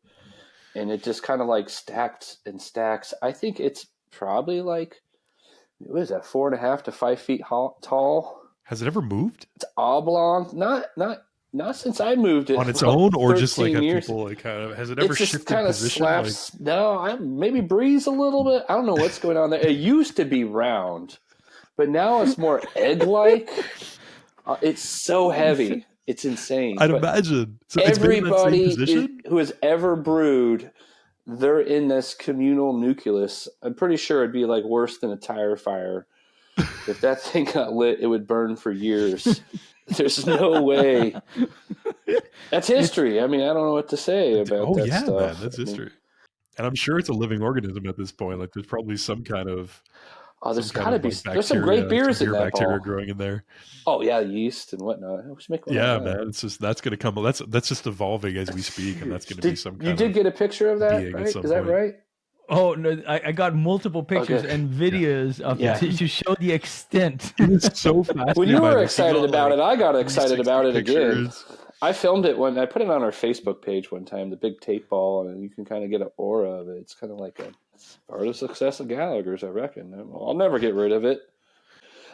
And it just kind of like stacked and stacks. I think it's probably like, what is that, 4.5 to 5 feet tall. Has it ever moved? It's oblong. Not since I moved it. On its own, or just like years. people like kind of, has it ever shifted kind of position? Slaps, no, maybe breeze a little bit. I don't know what's going on there. It used to be round, but now it's more egg-like. It's so heavy. It's insane. I'd imagine. So everybody who has ever brewed, they're in this communal nucleus. I'm pretty sure it'd be like worse than a tire fire. If that thing got lit, it would burn for years. There's no way. That's history. I mean, I don't know what to say about that stuff. Man, that's history. And I'm sure it's a living organism at this point. Like, there's probably some kind of there's got to be. There's some great beers in that bacteria ball. growing in there. Oh yeah, yeast and whatnot. We should make one. Yeah, man. It's just that's going to come. That's just evolving as we speak, and that's going to be some. You did get a picture of that, right? Is that right? Oh no! I got multiple pictures and videos of it to show the extent. It's so fast. When you were excited about it, I got excited about it again. I filmed it when I put it on our Facebook page one time. The big tape ball, and you can kind of get an aura of it. It's kind of like a part of success of Gallagher's, I reckon. I'll never get rid of it.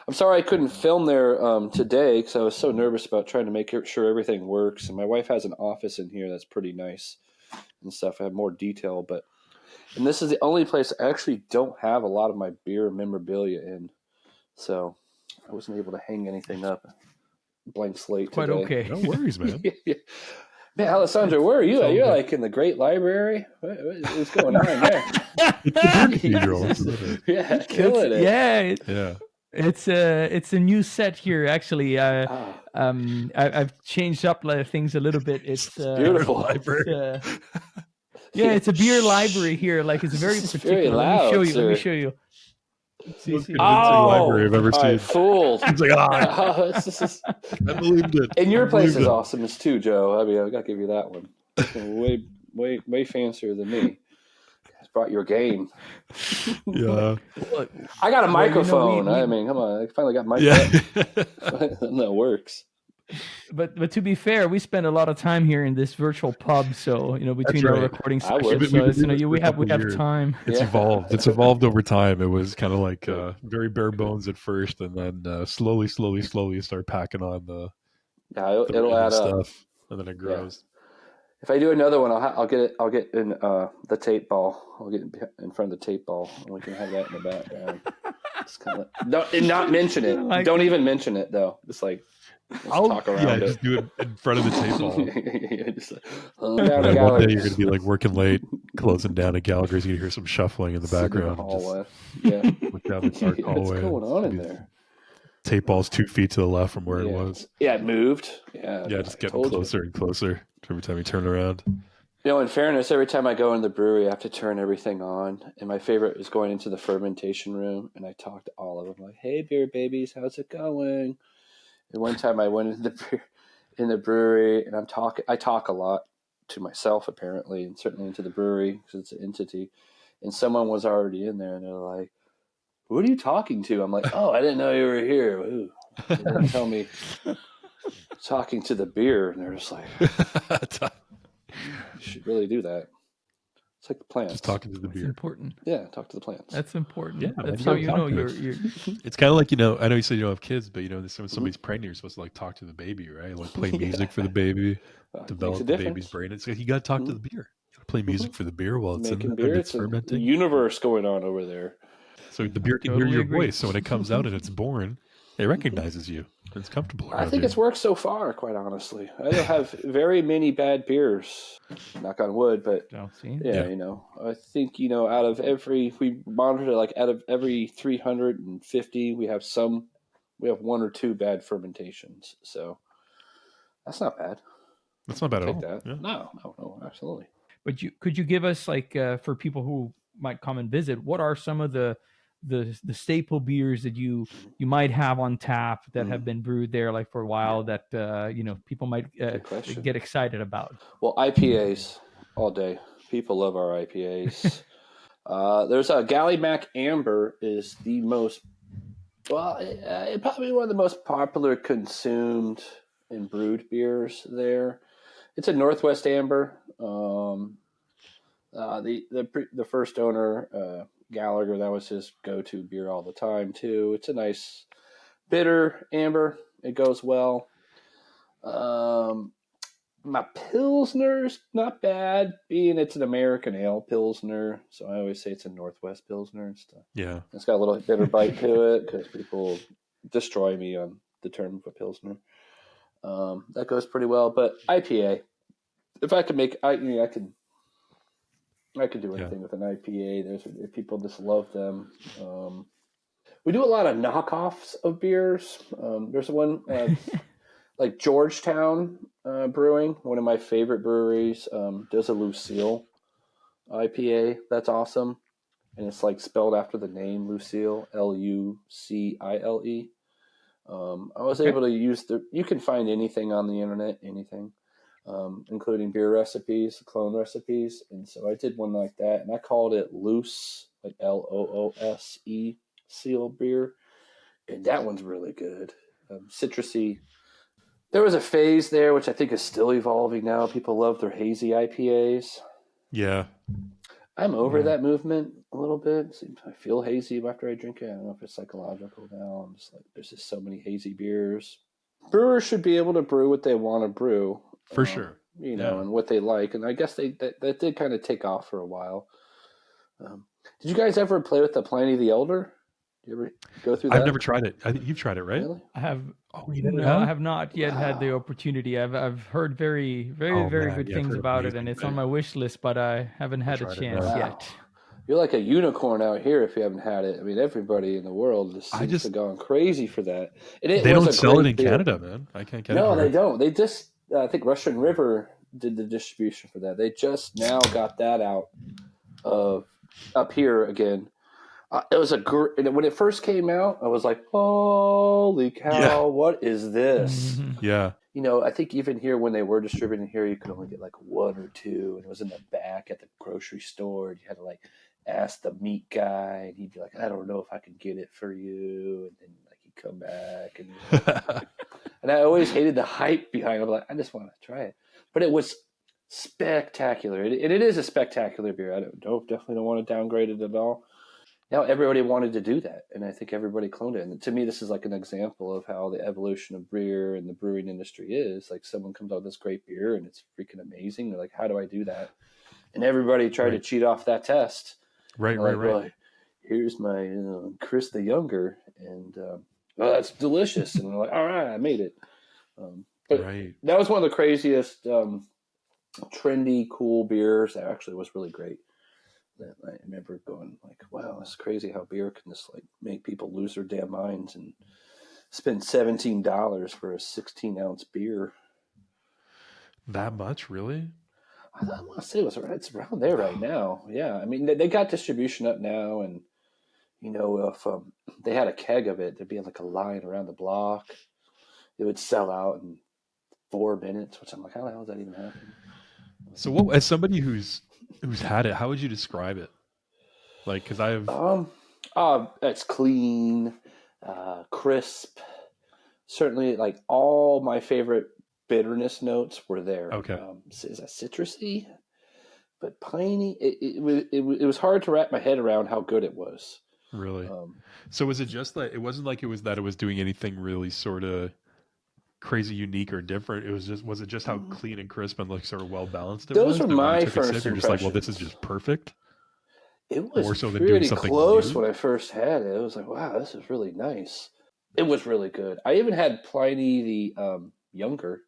I'm sorry I couldn't film there today because I was so nervous about trying to make sure everything works. And my wife has an office in here that's pretty nice and stuff. I have more detail, and this is the only place I actually don't have a lot of my beer memorabilia in. So I wasn't able to hang anything up. Blank slate Quite today. okay. No worries, man. Man, Alessandro, where are you at? You're like in the Great Library? What's going on there? Yeah, killing it. Yeah. It's a new set here, actually. I've changed up things a little bit. It's beautiful library. It's a beer library here. Like, it's very particular. Very loud, Let me show you. Library I've ever seen. Fooled. It's like, I believed it. And your place is awesome too, Joe. I mean, I got to give you that one. Way fancier than me. You guys brought your game. Yeah. I got a microphone. I mean, come on. I finally got my that works. But to be fair, we spend a lot of time here in this virtual pub, so between our recording sessions, we have time. It's evolved. It's evolved over time. It was kind of like very bare bones at first, and then slowly start packing on the it'll add stuff, up, and then it grows. If I do another one, I'll get it. I'll get in the tape ball. I'll get in front of the tape ball, and we can have that in the background. Just kind of not mention it. Don't even mention it though. Just like. Talk around it. Just do it in front of the table. One day you're going to be like working late, closing down at Gallagher's. You hear some shuffling in the background. Look down the dark hallway. What's going on in there? Tape ball's 2 feet to the left from where it was. Yeah, it moved. Yeah, just getting closer and closer every time you turn around. In fairness, every time I go in the brewery, I have to turn everything on. And my favorite is going into the fermentation room, and I talk to all of them like, "Hey, beer babies, how's it going?" And one time I went in the brewery and I talk a lot. to myself apparently, and certainly into the brewery because it's an entity. And someone was already in there, and they're like, "What are you talking to?" I'm like, "Oh, I didn't know you were here." Ooh. They didn't tell me talking to the beer, and they're just like, "You should really do that." It's like the plants. Just talking to the That's beer. important. Yeah, talk to the plants. That's important. Yeah, That's man, how you you gotta know talk to you're. It's kind of like, I know you said you don't have kids, but when somebody's pregnant, you're supposed to like talk to the baby, right? Like play music for the baby, Makes a develop the difference. baby's brain. It's like you got to talk to the beer. You got to play music for the beer while it's Making in beer. and it's It's a fermenting. universe going on over there. So the beer can Totally hear your agree. voice. So when it comes out and it's born, it recognizes you. It's comfortable. I think it's worked so far, quite honestly. I don't have very many bad beers, knock on wood, but Don't see. yeah, I think, out of we monitor like out of every 350, we have 1 or 2 bad fermentations. So that's not bad. That's not bad at Take all. that. Yeah. No, absolutely. But could you give us like for people who might come and visit, what are some of the staple beers that you might have on tap that have been brewed there like for a while that people might get excited about? Well, IPAs all day. People love our IPAs. There's a Gallagher Amber is the most probably one of the most popular consumed and brewed beers there. It's a Northwest Amber. The first owner, Gallagher, that was his go-to beer all the time too. It's a nice bitter amber. It goes well. My Pilsner's not bad, being it's an American ale Pilsner, so I always say it's a Northwest Pilsner and stuff. Yeah. It's got a little bitter bite to it because people destroy me on the term of a Pilsner. That goes pretty well, but IPA. If I could make, I could do anything with an IPA. People just love them. We do a lot of knockoffs of beers. There's one like Georgetown Brewing, one of my favorite breweries, does a Lucille IPA. That's awesome, and it's like spelled after the name Lucille, Lucile. I was able to use you can find anything on the internet, anything, including beer recipes, clone recipes. And so I did one like that, and I called it Loose, like Loose seal beer. And that one's really good. Citrusy. There was a phase there, which I think is still evolving now. People love their hazy IPAs. Yeah. I'm over that movement a little bit. I feel hazy after I drink it. I don't know if it's psychological now. I'm just like, there's just so many hazy beers. Brewers should be able to brew what they want to brew. For sure. And what they like. And I guess that did kind of take off for a while. Did you guys ever play with the Pliny the Elder? Did you ever go through that? I've never tried it. I think you've tried it, right? Really? I have. Oh, I have not yet had the opportunity. I've heard very good things about it, and it's on my wish list, but I haven't had a chance yet. You're like a unicorn out here if you haven't had it. I mean, everybody in the world seems to have gone crazy for that. They don't sell it in Canada, man. I can't get it. No, they don't. They just, I think Russian River did the distribution for that. They just now got that out up here again. It was when it first came out, I was like, holy cow, what is this? Yeah. I think even here when they were distributing here, you could only get like 1 or 2, and it was in the back at the grocery store. You had to like ask the meat guy, and he'd be like, I don't know if I can get it for you. And then like he'd come back, and I always hated the hype behind it. I'm like, I just want to try it. But it was spectacular. It is a spectacular beer. I definitely don't want to downgrade it at all. Now everybody wanted to do that, and I think everybody cloned it. And to me, this is like an example of how the evolution of beer and the brewing industry is. Like someone comes out with this great beer, and it's freaking amazing. They're like, how do I do that? And everybody tried to cheat off that test. Right. Well, here's my Chris the Younger, and that's delicious. And they're like, all right, I made it. But that was one of the craziest trendy, cool beers. That actually was really great. That I remember going like, wow, it's crazy how beer can just like make people lose their damn minds and spend $17 for a 16-ounce beer. That much, really? I want to say it's around there right now. Yeah, I mean they got distribution up now, and if they had a keg of it, there'd be like a line around the block. It would sell out in 4 minutes, which I'm like, how the hell does that even happen? So, what as somebody who's had it, how would you describe it? Like, because I have It's clean, crisp. Certainly, like all my favorite bitterness notes were there. okay, Is that citrusy? But piney. It was hard to wrap my head around how good it was. really. So was it just like it wasn't like it was that it was doing anything really sort of crazy unique or different? It was just was it just how clean and crisp and like sort of well balanced it Those was? were That when you my took a first sip, you're just like, well, this is impressions. just perfect. It was More so than doing pretty something close new. when I first had it. It was like, wow, this is really nice. It was really good. I even had Pliny the younger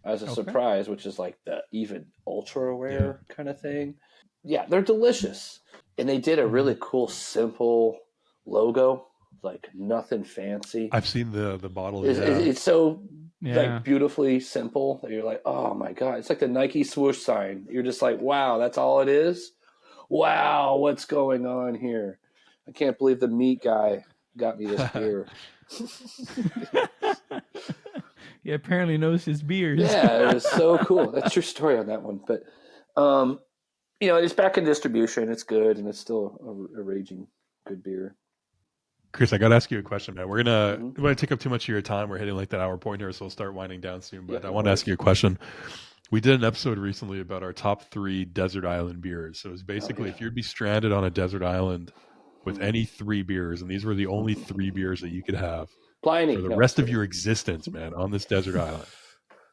as a Okay. surprise, which is like the even ultra rare kind of thing. Yeah, they're delicious. And they did a really cool, simple logo, like nothing fancy. I've seen the bottle. It's so Yeah. like beautifully simple that you're like, oh my God. It's like the Nike swoosh sign. You're just like, wow, that's all it is? Wow, what's going on here? I can't believe the meat guy got me this beer. He apparently knows his beers. Yeah, it was so cool. That's your story on that one. But, it's back in distribution. It's good, and it's still a raging good beer. Chris, I got to ask you a question, man. We're gonna Mm-hmm. take up too much of your time. We're hitting like that hour point here, so we'll start winding down soon. But Yeah, I want to ask you a question. We did an episode recently about our top 3 desert island beers. So it was basically if you'd be stranded on a desert island with any 3 beers, and these were the only 3 beers that you could have Pliny. for the rest of your existence, man, on this desert island.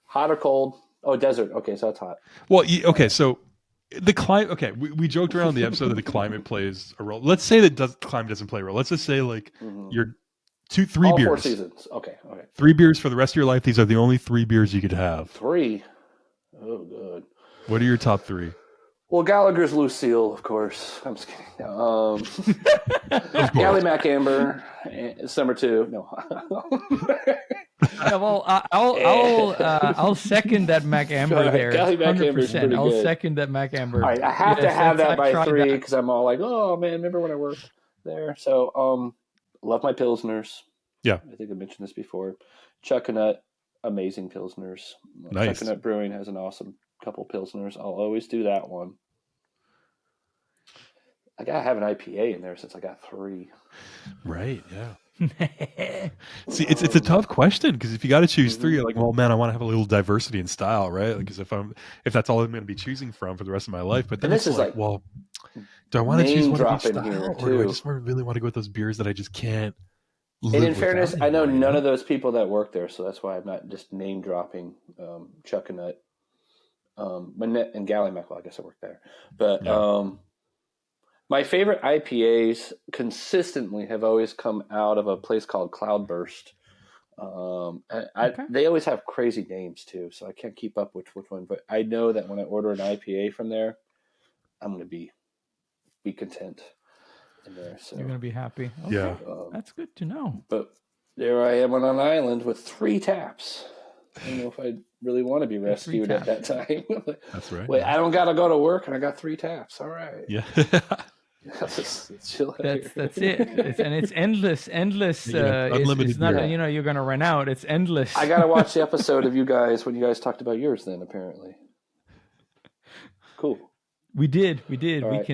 Hot or cold? Oh, desert. Okay, so it's hot. Well, okay, so the climate. Okay, we joked around in the episode that the climate plays a role. Let's say that climate doesn't play a role. Let's just say like you're 3 All beers. 4 seasons. Okay. 3 beers for the rest of your life. These are the only 3 beers you could have. 3. Oh, good. What are your top 3? Well, Gallagher's Lucille, of course. I'm just kidding. Galley Mac Amber, it's number 2. No. Yeah, well, I'll second that Mac Amber there. Galley Mac Amber's 100%. pretty I'll good. second that Mac Amber. All right, I have to have that by tried 3 that. because I'm all like, oh man, remember when I worked there? So, love my Pilsners. Yeah. I think I mentioned this before. Chuckanut, amazing Pilsners. Nice. Chuckanut Brewing has an awesome couple Pilsners. I'll always do that one. I gotta have an IPA in there since I got 3. Right. Yeah. See, it's a tough question because if you got to choose 3, you're like, well, man, I want to have a little diversity in style, right? Because if that's all I'm going to be choosing from for the rest of my life, but then And this it's is like, like well, do I want to choose one of each name-dropping here, style, or do I too. just really want to go with those beers that I just can't live And in without fairness, I know anymore, none of those people that work there, so that's why I'm not just name dropping Chuckanut. And Galley Mac, well, I guess I worked there. But my favorite IPAs consistently have always come out of a place called Cloudburst. They always have crazy names too, so I can't keep up which one. But I know that when I order an IPA from there, I'm going to be content in there. So You're going to be happy. Okay. Yeah. That's good to know. But there I am on an island with 3 taps. I don't know if I really want to be rescued at that time. That's right. Wait, I don't got to go to work, and I got 3 taps. All right. Yeah. Let's chill out That's it. It's endless. unlimited it's not, beer. you're going to run out. It's endless. I got to watch the episode of you guys when you guys talked about yours then, apparently. Cool. We did. All We right.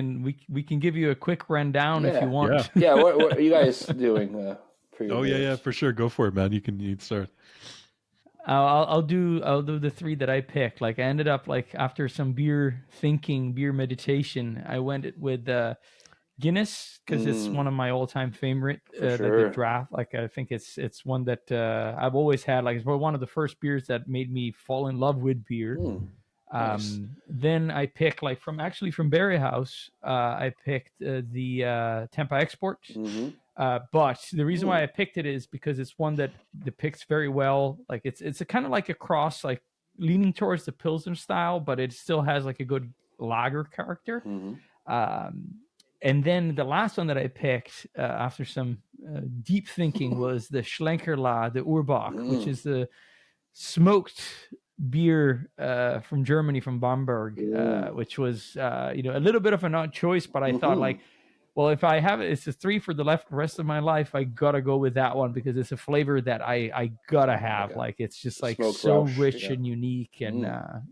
can give you a quick rundown if you want. Yeah, what are you guys doing for your beers? Yeah, for sure. Go for it, man. You can start. I'll do the 3 that I picked. Like I ended up like after some beer meditation, I went with Guinness because it's one of my all-time favorite. Like the draft. Like I think it's one that I've always had. Like it's one of the first beers that made me fall in love with beer. Nice. Then I picked like from Berry House. I picked the Tampa Export. But the reason why I picked it is because it's one that depicts very well. Like it's a kind of like a cross, like leaning towards the Pilsner style, but it still has like a good lager character. And then the last one that I picked after some deep thinking was the Schlenkerla, the Urbach, which is the smoked beer from Germany, from Bamberg, which was a little bit of an odd choice, but I thought like Well, if I have it, it's a 3 for the rest of my life. I gotta go with that one because it's a flavor that I gotta have. Like it's just like Smoked so Welsh, rich yeah. and unique, and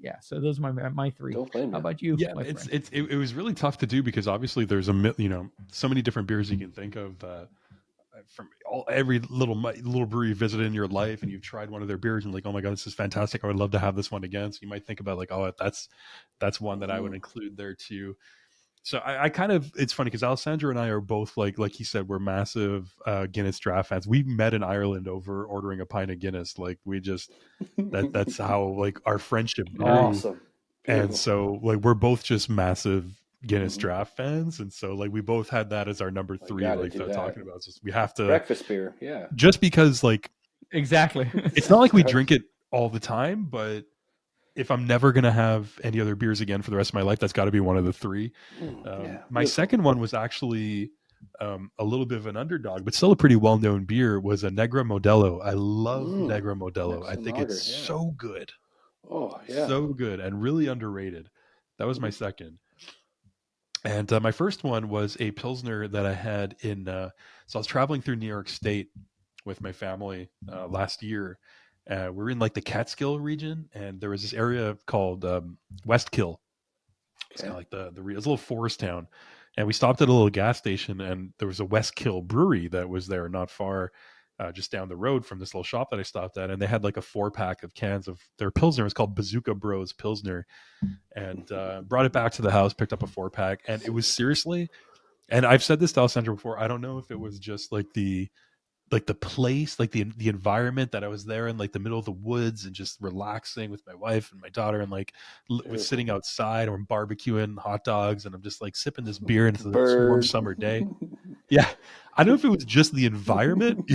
yeah. So those are my 3. Don't blame How you. about you? Yeah, my friend? it was really tough to do because obviously there's so many different beers you can think of from every little brewery you visited in your life, and you've tried one of their beers and like, oh my god, this is fantastic. I would love to have this one again. So you might think about like, oh, that's one that I would include there too. So I kind of, it's funny because Alessandro and I are both like he said, we're massive Guinness draft fans. We met in Ireland over ordering a pint of Guinness. Like we just that's how like our friendship grew. Awesome. And Beautiful. so like we're both just massive Guinness draft fans, and so like we both had that as our number 3. Like talking about just we have to breakfast beer, yeah. Just because like Exactly. it's not like we drink it all the time, but if I'm never gonna have any other beers again for the rest of my life, that's got to be one of the 3. My second one was actually a little bit of an underdog, but still a pretty well-known beer. Was a Negra Modelo. I love Negra Modelo. I think it's so good. Oh yeah, so good and really underrated. That was my second. And my first one was a Pilsner that I had in. So I was traveling through New York State with my family last year. We're in like the Catskill region, and there was this area called Westkill. It's kind of like it's a little forest town. And we stopped at a little gas station, and there was a Westkill brewery that was there not far, just down the road from this little shop that I stopped at. And they had like a 4-pack of cans of their Pilsner. It was called Bazooka Bros Pilsner. And brought it back to the house, picked up a 4-pack. And it was seriously, and I've said this to Alessandro before, I don't know if it was just like the place, like the environment that I was there in, like the middle of the woods and just relaxing with my wife and my daughter, and like was sitting outside or barbecuing hot dogs, and I'm just like sipping this beer, and it's a warm summer day. Yeah, I don't know if it was just the environment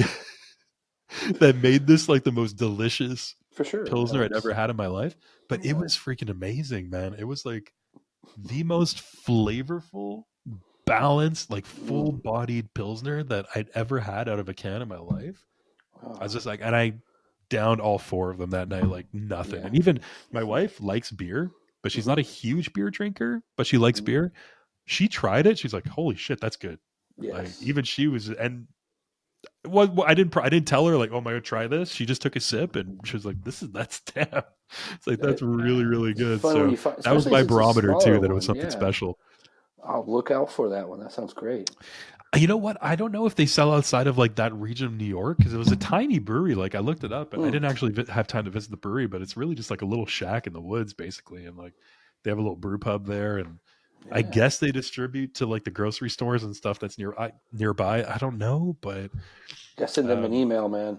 that made this like the most delicious for sure Pilsner I'd ever had in my life, but it was freaking amazing, man. It was like the most flavorful, balanced, like full-bodied Pilsner that I'd ever had out of a can in my life. I was just like, and I downed all 4 of them that night like nothing. And even my wife likes beer, but she's not a huge beer drinker, but she likes beer. She tried it. She's like, holy shit, that's good. Yes. Like even she was, and what I didn't tell her like, oh my god, try this. She just took a sip and she was like, that's damn. It's like that's really, really good. So that was my barometer too, that it was something special. I'll look out for that one. That sounds great. You know what? I don't know if they sell outside of like that region of New York, because it was a tiny brewery. Like I looked it up, and I didn't actually have time to visit the brewery, but it's really just like a little shack in the woods, basically. And like they have a little brew pub there, and I guess they distribute to like the grocery stores and stuff that's nearby. I don't know, but just send them an email, man.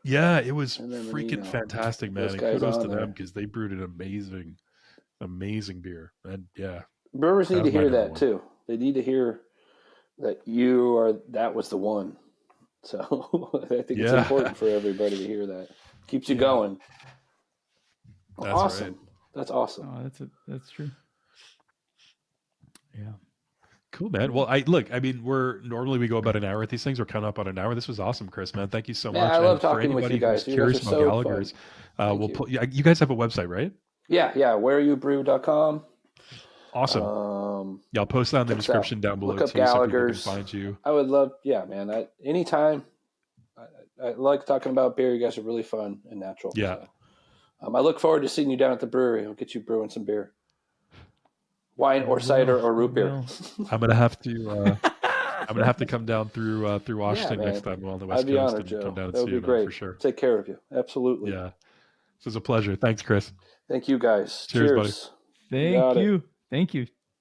Yeah, it was freaking fantastic, man. And kudos to them because they brewed an amazing beer. And yeah, brewers need to hear that too. They need to hear that that was the one. So I think it's important for everybody to hear that. Keeps you going. That's awesome. Right. That's awesome. Oh, that's true. Yeah. Cool, man. Well, I mean, we go about an hour at these things. We're coming up on an hour. This was awesome, Chris, man. Thank you so much. I love talking with you guys. Curious about Gallaghers. You guys have a website, right? Yeah. whereyoubrew.com. Awesome. I'll post that in the description down below too, so people can find you. I would love, man. Anytime. I like talking about beer. You guys are really fun and natural. Yeah. So, I look forward to seeing you down at the brewery. I'll get you brewing some beer. Wine or cider or root beer. I'm gonna have to come down through Washington next time I'm on the West Coast. I'd be honored, and Joe. come down and that would see be great. For sure. Take care of you. Absolutely. Yeah. This was a pleasure. Thanks, Chris. Thank you, guys. Cheers. Buddy. Thank you. Thank you.